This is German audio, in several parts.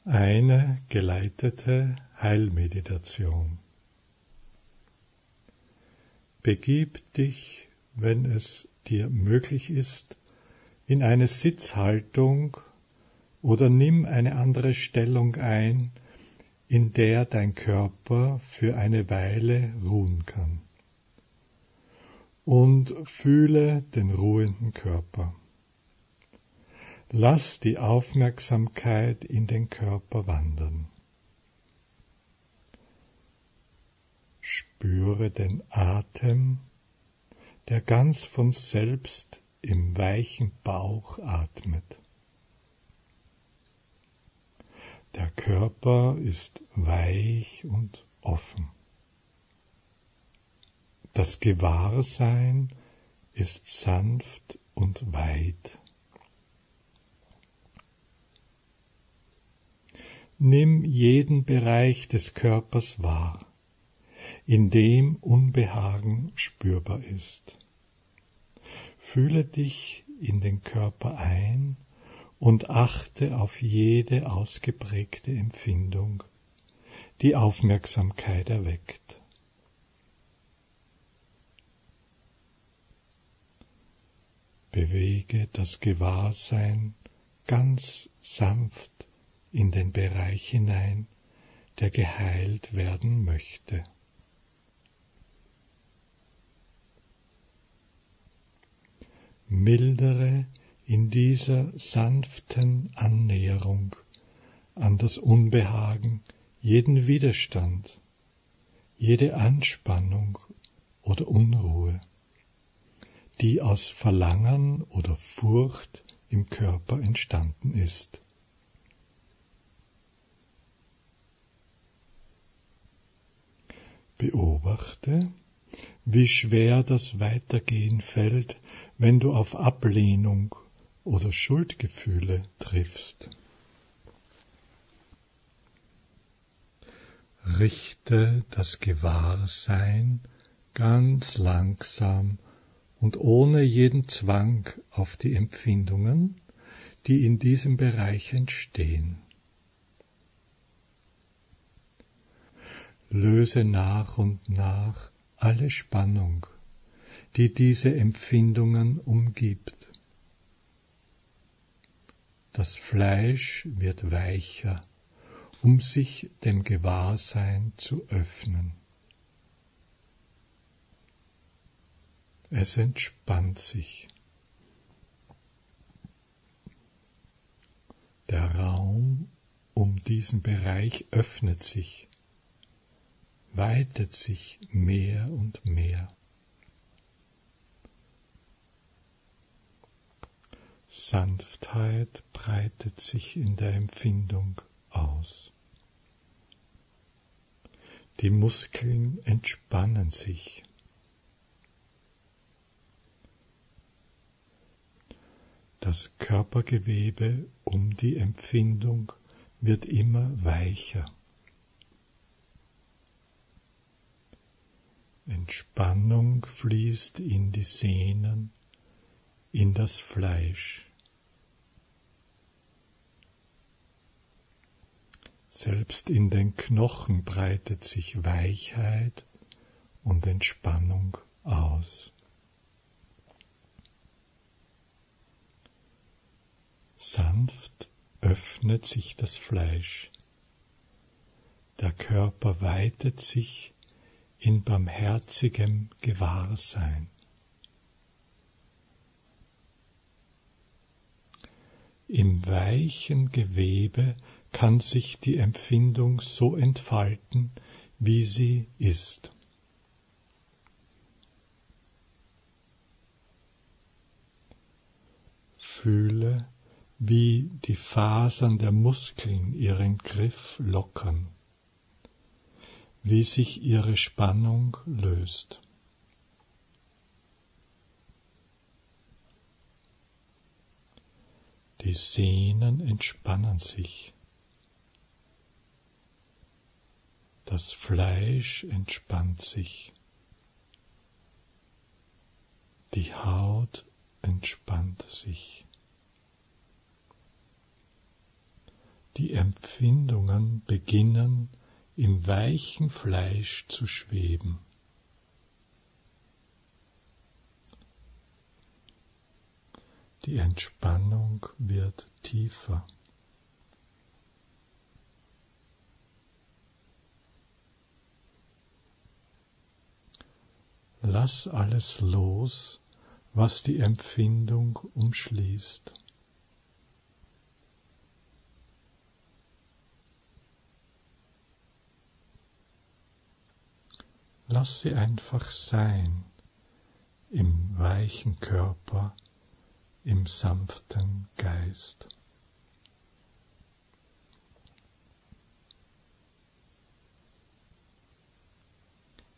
Eine geleitete Heilmeditation. Begib dich, wenn es dir möglich ist, in eine Sitzhaltung oder nimm eine andere Stellung ein, in der dein Körper für eine Weile ruhen kann. Und fühle den ruhenden Körper. Lass die Aufmerksamkeit in den Körper wandern. Spüre den Atem, der ganz von selbst im weichen Bauch atmet. Der Körper ist weich und offen. Das Gewahrsein ist sanft und weit. Nimm jeden Bereich des Körpers wahr, in dem Unbehagen spürbar ist. Fühle dich in den Körper ein und achte auf jede ausgeprägte Empfindung, die Aufmerksamkeit erweckt. Bewege das Gewahrsein ganz sanft in den Bereich hinein, der geheilt werden möchte. Mildere in dieser sanften Annäherung an das Unbehagen jeden Widerstand, jede Anspannung oder Unruhe, die aus Verlangen oder Furcht im Körper entstanden ist. Beobachte, wie schwer das Weitergehen fällt, wenn du auf Ablehnung oder Schuldgefühle triffst. Richte das Gewahrsein ganz langsam und ohne jeden Zwang auf die Empfindungen, die in diesem Bereich entstehen. Löse nach und nach alle Spannung, die diese Empfindungen umgibt. Das Fleisch wird weicher, um sich dem Gewahrsein zu öffnen. Es entspannt sich. Der Raum um diesen Bereich öffnet sich, weitet sich mehr und mehr. Sanftheit breitet sich in der Empfindung aus. Die Muskeln entspannen sich. Das Körpergewebe um die Empfindung wird immer weicher. Entspannung fließt in die Sehnen, in das Fleisch. Selbst in den Knochen breitet sich Weichheit und Entspannung aus. Sanft öffnet sich das Fleisch. Der Körper weitet sich in barmherzigem Gewahrsein. Im weichen Gewebe kann sich die Empfindung so entfalten, wie sie ist. Fühle, wie die Fasern der Muskeln ihren Griff lockern, wie sich ihre Spannung löst. Die Sehnen entspannen sich. Das Fleisch entspannt sich. Die Haut entspannt sich. Die Empfindungen beginnen im weichen Fleisch zu schweben. Die Entspannung wird tiefer. Lass alles los, was die Empfindung umschließt. Lass sie einfach sein, im weichen Körper, im sanften Geist.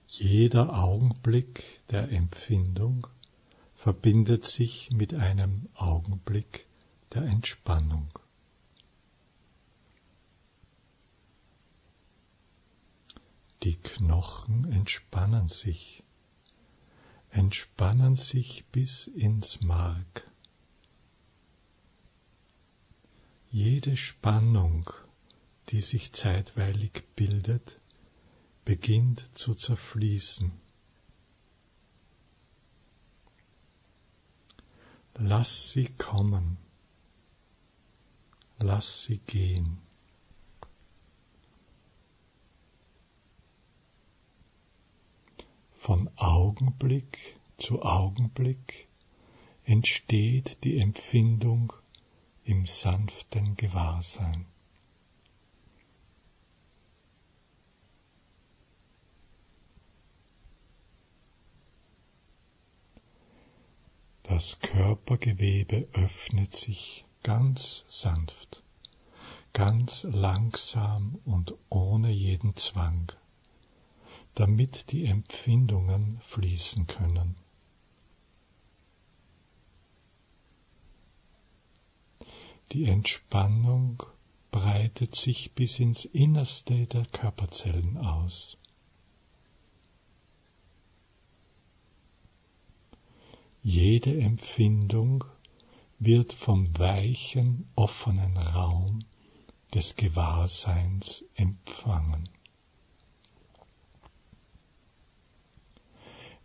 Jeder Augenblick der Empfindung verbindet sich mit einem Augenblick der Entspannung. Die Knochen entspannen sich bis ins Mark. Jede Spannung, die sich zeitweilig bildet, beginnt zu zerfließen. Lass sie kommen, lass sie gehen. Von Augenblick zu Augenblick entsteht die Empfindung im sanften Gewahrsein. Das Körpergewebe öffnet sich ganz sanft, ganz langsam und ohne jeden Zwang, damit die Empfindungen fließen können. Die Entspannung breitet sich bis ins Innerste der Körperzellen aus. Jede Empfindung wird vom weichen, offenen Raum des Gewahrseins empfangen.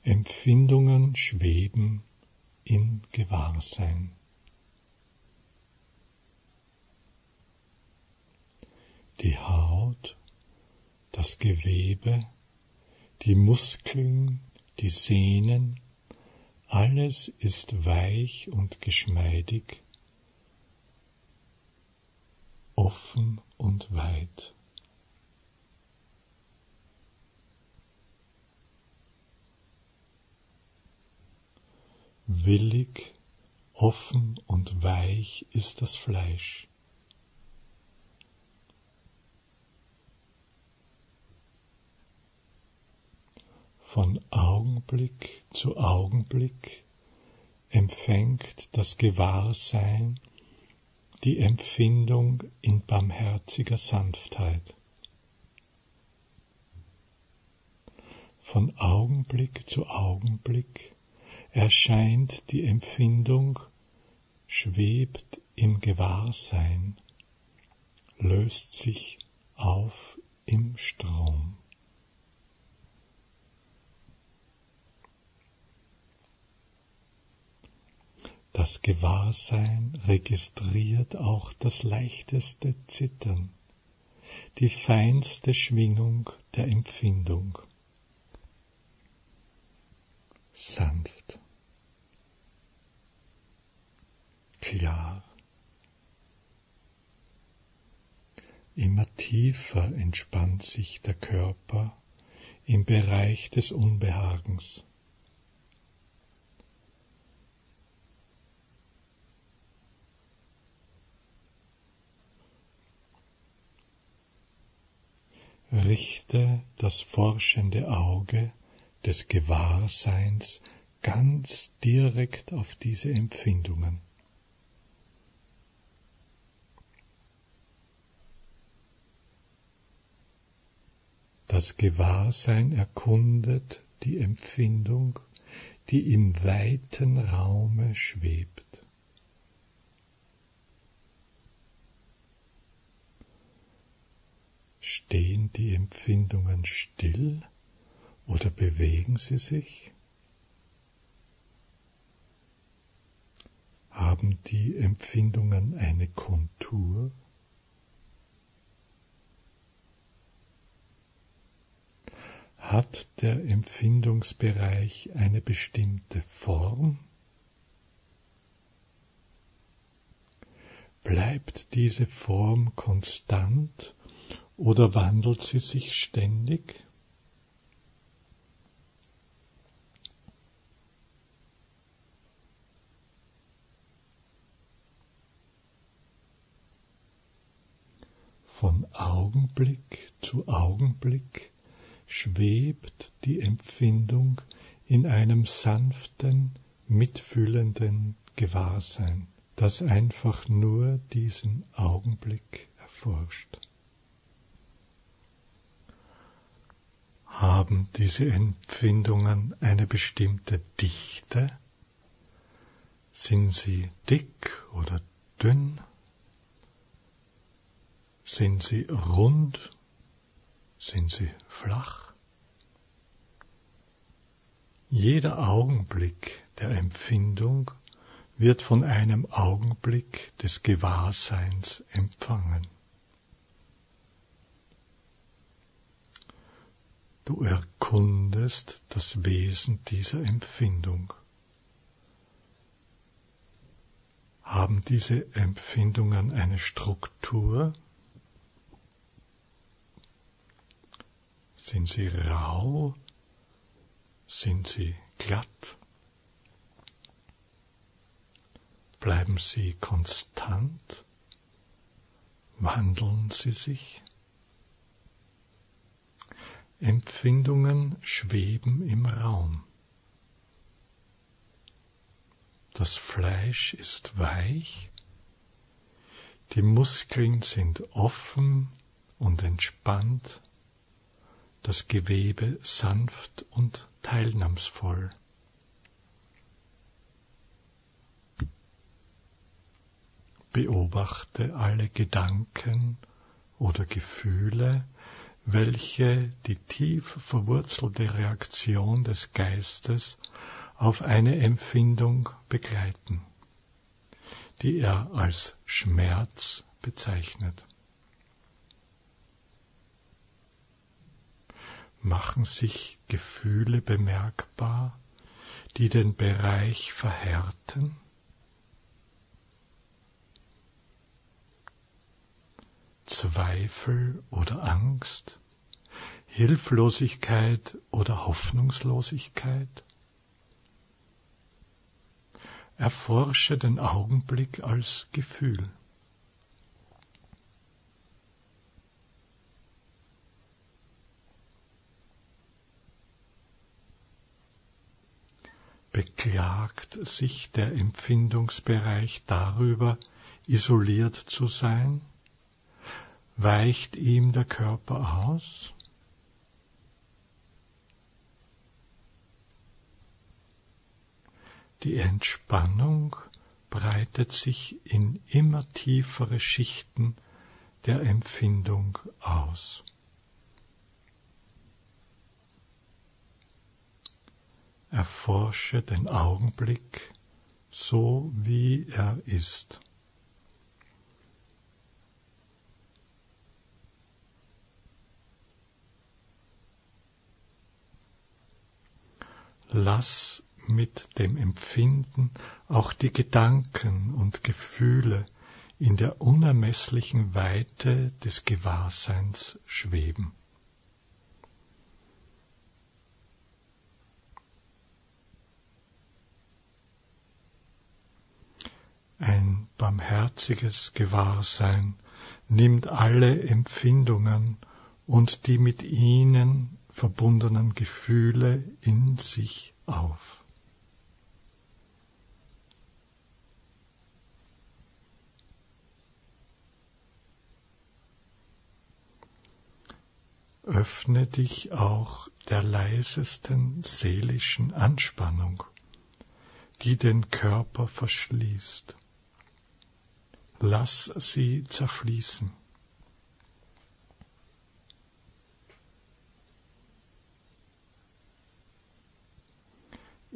Empfindungen schweben in Gewahrsein. Die Haut, das Gewebe, die Muskeln, die Sehnen, alles ist weich und geschmeidig, offen und weit. Willig, offen und weich ist das Fleisch. Von Augenblick zu Augenblick empfängt das Gewahrsein die Empfindung in barmherziger Sanftheit. Von Augenblick zu Augenblick erscheint die Empfindung, schwebt im Gewahrsein, löst sich auf im Strom. Das Gewahrsein registriert auch das leichteste Zittern, die feinste Schwingung der Empfindung. Sanft, klar, immer tiefer entspannt sich der Körper im Bereich des Unbehagens. Richte das forschende Auge des Gewahrseins ganz direkt auf diese Empfindungen. Das Gewahrsein erkundet die Empfindung, die im weiten Raume schwebt. Stehen die Empfindungen still oder bewegen sie sich? Haben die Empfindungen eine Kontur? Hat der Empfindungsbereich eine bestimmte Form? Bleibt diese Form konstant oder wandelt sie sich ständig? Von Augenblick zu Augenblick schwebt die Empfindung in einem sanften, mitfühlenden Gewahrsein, das einfach nur diesen Augenblick erforscht. Haben diese Empfindungen eine bestimmte Dichte? Sind sie dick oder dünn? Sind sie rund? Sind sie flach? Jeder Augenblick der Empfindung wird von einem Augenblick des Gewahrseins empfangen. Du erkundest das Wesen dieser Empfindung. Haben diese Empfindungen eine Struktur? Sind sie rau? Sind sie glatt? Bleiben sie konstant? Wandeln sie sich? Empfindungen schweben im Raum. Das Fleisch ist weich, die Muskeln sind offen und entspannt, das Gewebe sanft und teilnahmsvoll. Beobachte alle Gedanken oder Gefühle, welche die tief verwurzelte Reaktion des Geistes auf eine Empfindung begleiten, die er als Schmerz bezeichnet. Machen sich Gefühle bemerkbar, die den Bereich verhärten? Zweifel oder Angst, Hilflosigkeit oder Hoffnungslosigkeit? Erforsche den Augenblick als Gefühl. Beklagt sich der Empfindungsbereich darüber, isoliert zu sein? Weicht ihm der Körper aus? Die Entspannung breitet sich in immer tiefere Schichten der Empfindung aus. Erforsche den Augenblick so, wie er ist. Lass mit dem Empfinden auch die Gedanken und Gefühle in der unermesslichen Weite des Gewahrseins schweben. Ein barmherziges Gewahrsein nimmt alle Empfindungen und die mit ihnen verbundenen Gefühle in sich auf. Öffne dich auch der leisesten seelischen Anspannung, die den Körper verschließt. Lass sie zerfließen.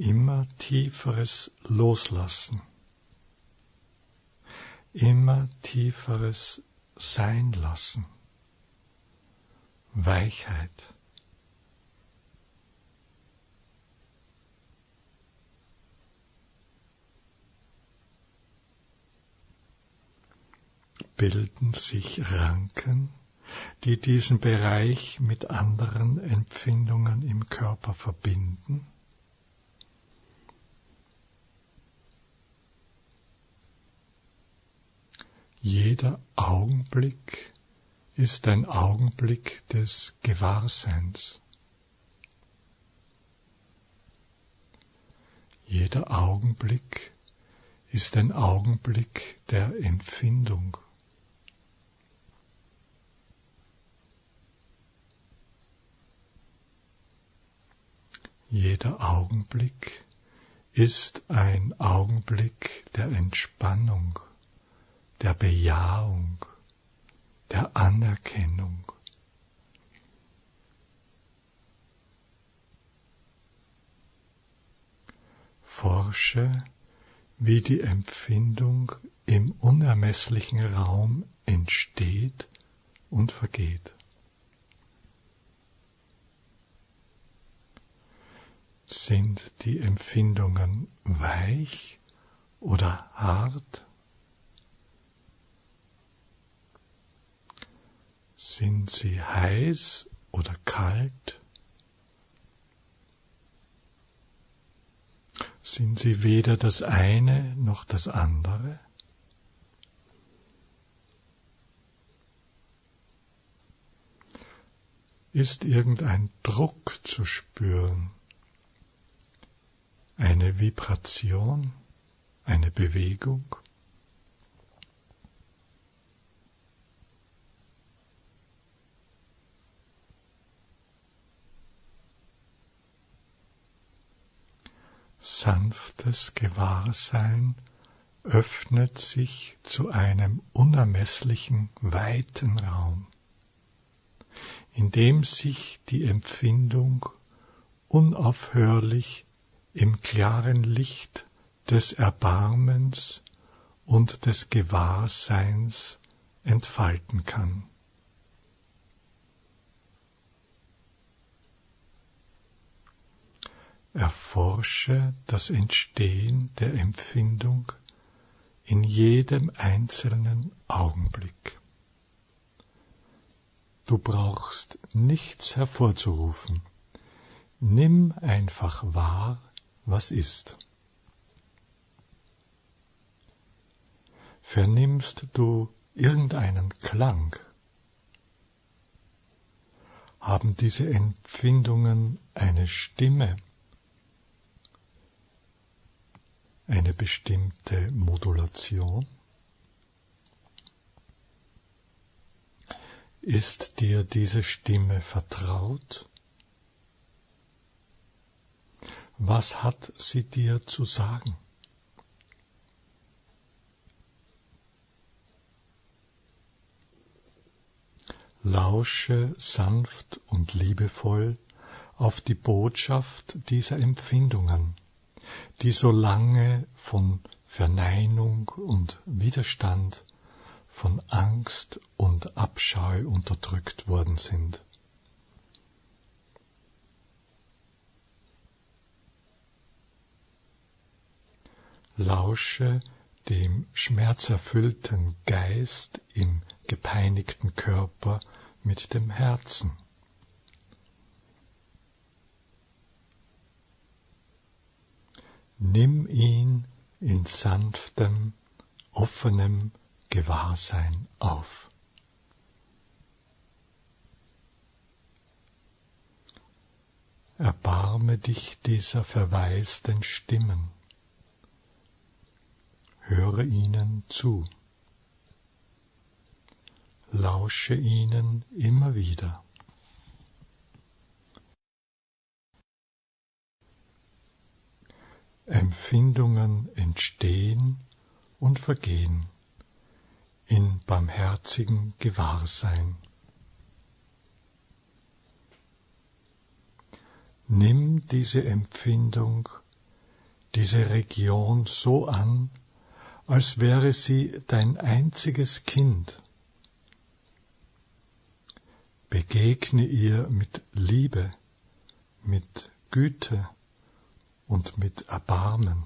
immer tieferes Loslassen, immer tieferes Sein lassen, Weichheit. Bilden sich Ranken, die diesen Bereich mit anderen Empfindungen im Körper verbinden? Jeder Augenblick ist ein Augenblick des Gewahrseins. Jeder Augenblick ist ein Augenblick der Empfindung. Jeder Augenblick ist ein Augenblick der Entspannung, der Bejahung, der Anerkennung. Forsche, wie die Empfindung im unermesslichen Raum entsteht und vergeht. Sind die Empfindungen weich oder hart? Sind sie heiß oder kalt? Sind sie weder das eine noch das andere? Ist irgendein Druck zu spüren? Eine Vibration, eine Bewegung? Sanftes Gewahrsein öffnet sich zu einem unermesslichen, weiten Raum, in dem sich die Empfindung unaufhörlich im klaren Licht des Erbarmens und des Gewahrseins entfalten kann. Erforsche das Entstehen der Empfindung in jedem einzelnen Augenblick. Du brauchst nichts hervorzurufen. Nimm einfach wahr, was ist. Vernimmst du irgendeinen Klang? Haben diese Empfindungen eine Stimme? Eine bestimmte Modulation? Ist dir diese Stimme vertraut? Was hat sie dir zu sagen? Lausche sanft und liebevoll auf die Botschaft dieser Empfindungen, die so lange von Verneinung und Widerstand, von Angst und Abscheu unterdrückt worden sind. Lausche dem schmerzerfüllten Geist im gepeinigten Körper mit dem Herzen. Nimm ihn in sanftem, offenem Gewahrsein auf. Erbarme dich dieser verwaisten Stimmen. Höre ihnen zu. Lausche ihnen immer wieder. Empfindungen entstehen und vergehen in barmherzigem Gewahrsein. Nimm diese Empfindung diese Region so an, als wäre sie dein einziges Kind. Begegne ihr mit Liebe, mit Güte und mit Erbarmen.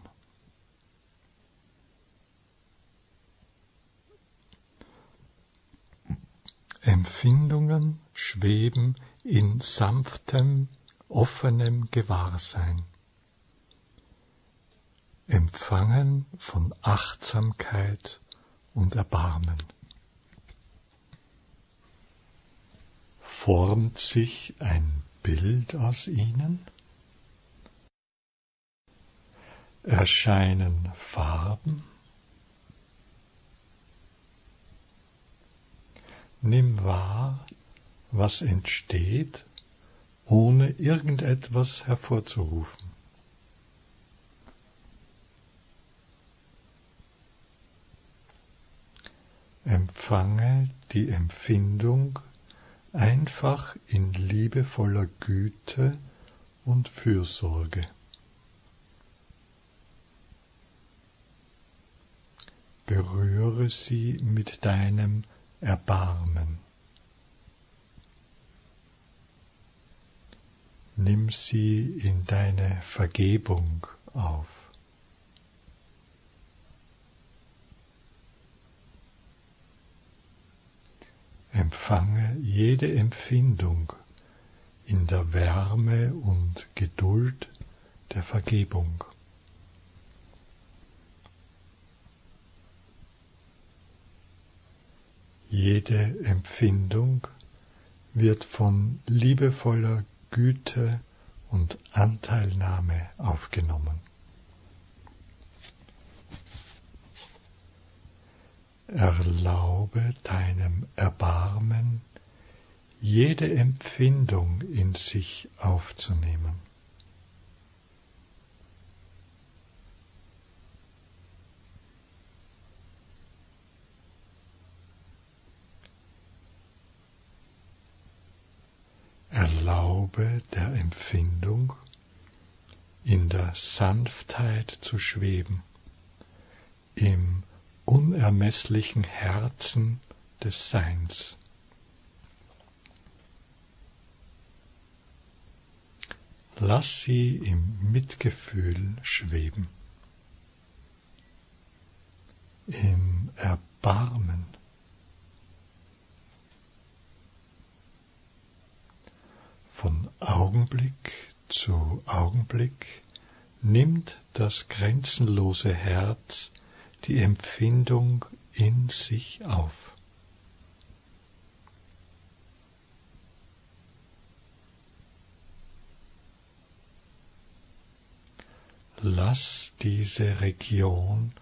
Empfindungen schweben in sanftem, offenem Gewahrsein, empfangen von Achtsamkeit und Erbarmen. Formt sich ein Bild aus ihnen? Erscheinen Farben? Nimm wahr, was entsteht, ohne irgendetwas hervorzurufen. Empfange die Empfindung einfach in liebevoller Güte und Fürsorge. Berühre sie mit deinem Erbarmen. Nimm sie in deine Vergebung auf. Empfange jede Empfindung in der Wärme und Geduld der Vergebung. Jede Empfindung wird von liebevoller Güte und Anteilnahme aufgenommen. Erlaube deinem Erbarmen, jede Empfindung in sich aufzunehmen. Erlaube der Empfindung, in der Sanftheit zu schweben, im unermesslichen Herzen des Seins. Lass sie im Mitgefühl schweben, im Erbarmen. Von Augenblick zu Augenblick nimmt das grenzenlose Herz die Empfindung in sich auf. Lass diese Region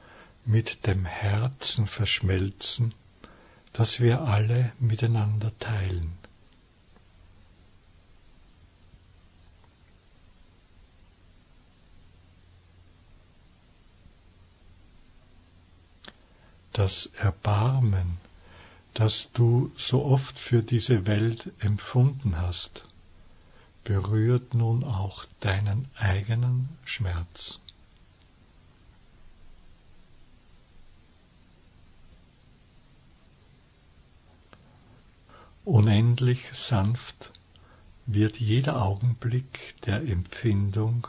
mit dem Herzen verschmelzen, das wir alle miteinander teilen. Das Erbarmen, das du so oft für diese Welt empfunden hast, berührt nun auch deinen eigenen Schmerz. Unendlich sanft wird jeder Augenblick der Empfindung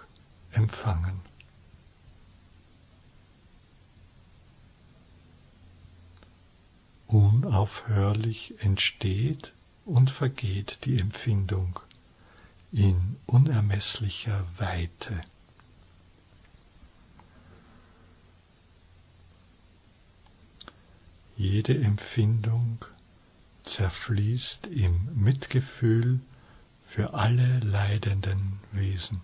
empfangen. Unaufhörlich entsteht und vergeht die Empfindung in unermesslicher Weite. Jede Empfindung zerfließt im Mitgefühl für alle leidenden Wesen.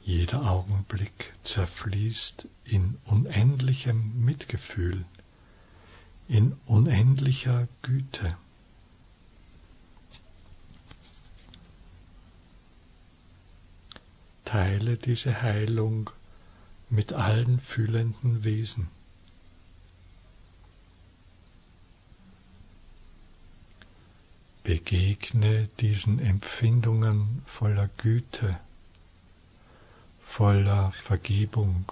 Jeder Augenblick zerfließt in unendlichem Mitgefühl, in unendlicher Güte. Teile diese Heilung mit allen fühlenden Wesen. Begegne diesen Empfindungen voller Güte, voller Vergebung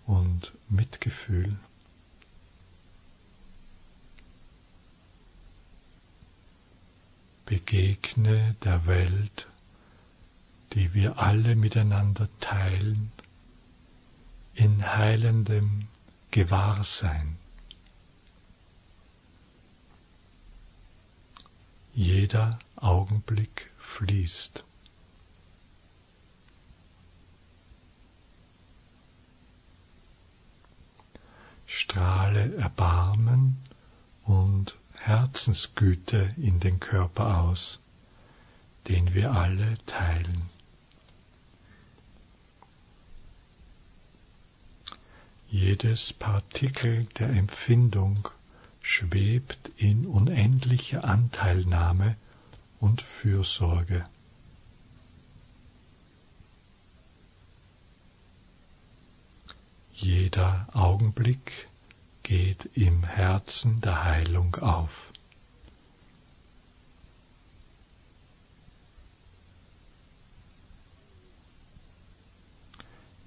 und Mitgefühl. Begegne der Welt, die wir alle miteinander teilen, in heilendem Gewahrsein. Jeder Augenblick fließt. Strahle Erbarmen und Herzensgüte in den Körper aus, den wir alle teilen. Jedes Partikel der Empfindung schwebt in unendlicher Anteilnahme und Fürsorge. Jeder Augenblick geht im Herzen der Heilung auf.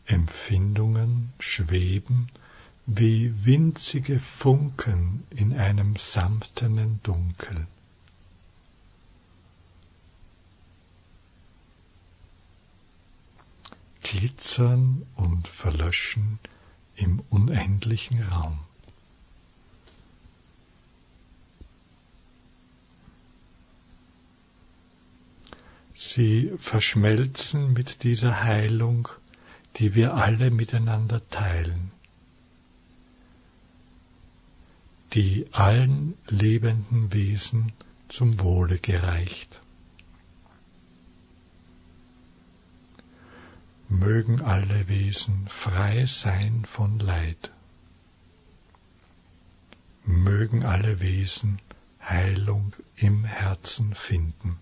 Empfindungen schweben wie winzige Funken in einem samtenen Dunkel. Glitzern und verlöschen im unendlichen Raum. Sie verschmelzen mit dieser Heilung, die wir alle miteinander teilen, die allen lebenden Wesen zum Wohle gereicht. Mögen alle Wesen frei sein von Leid. Mögen alle Wesen Heilung im Herzen finden.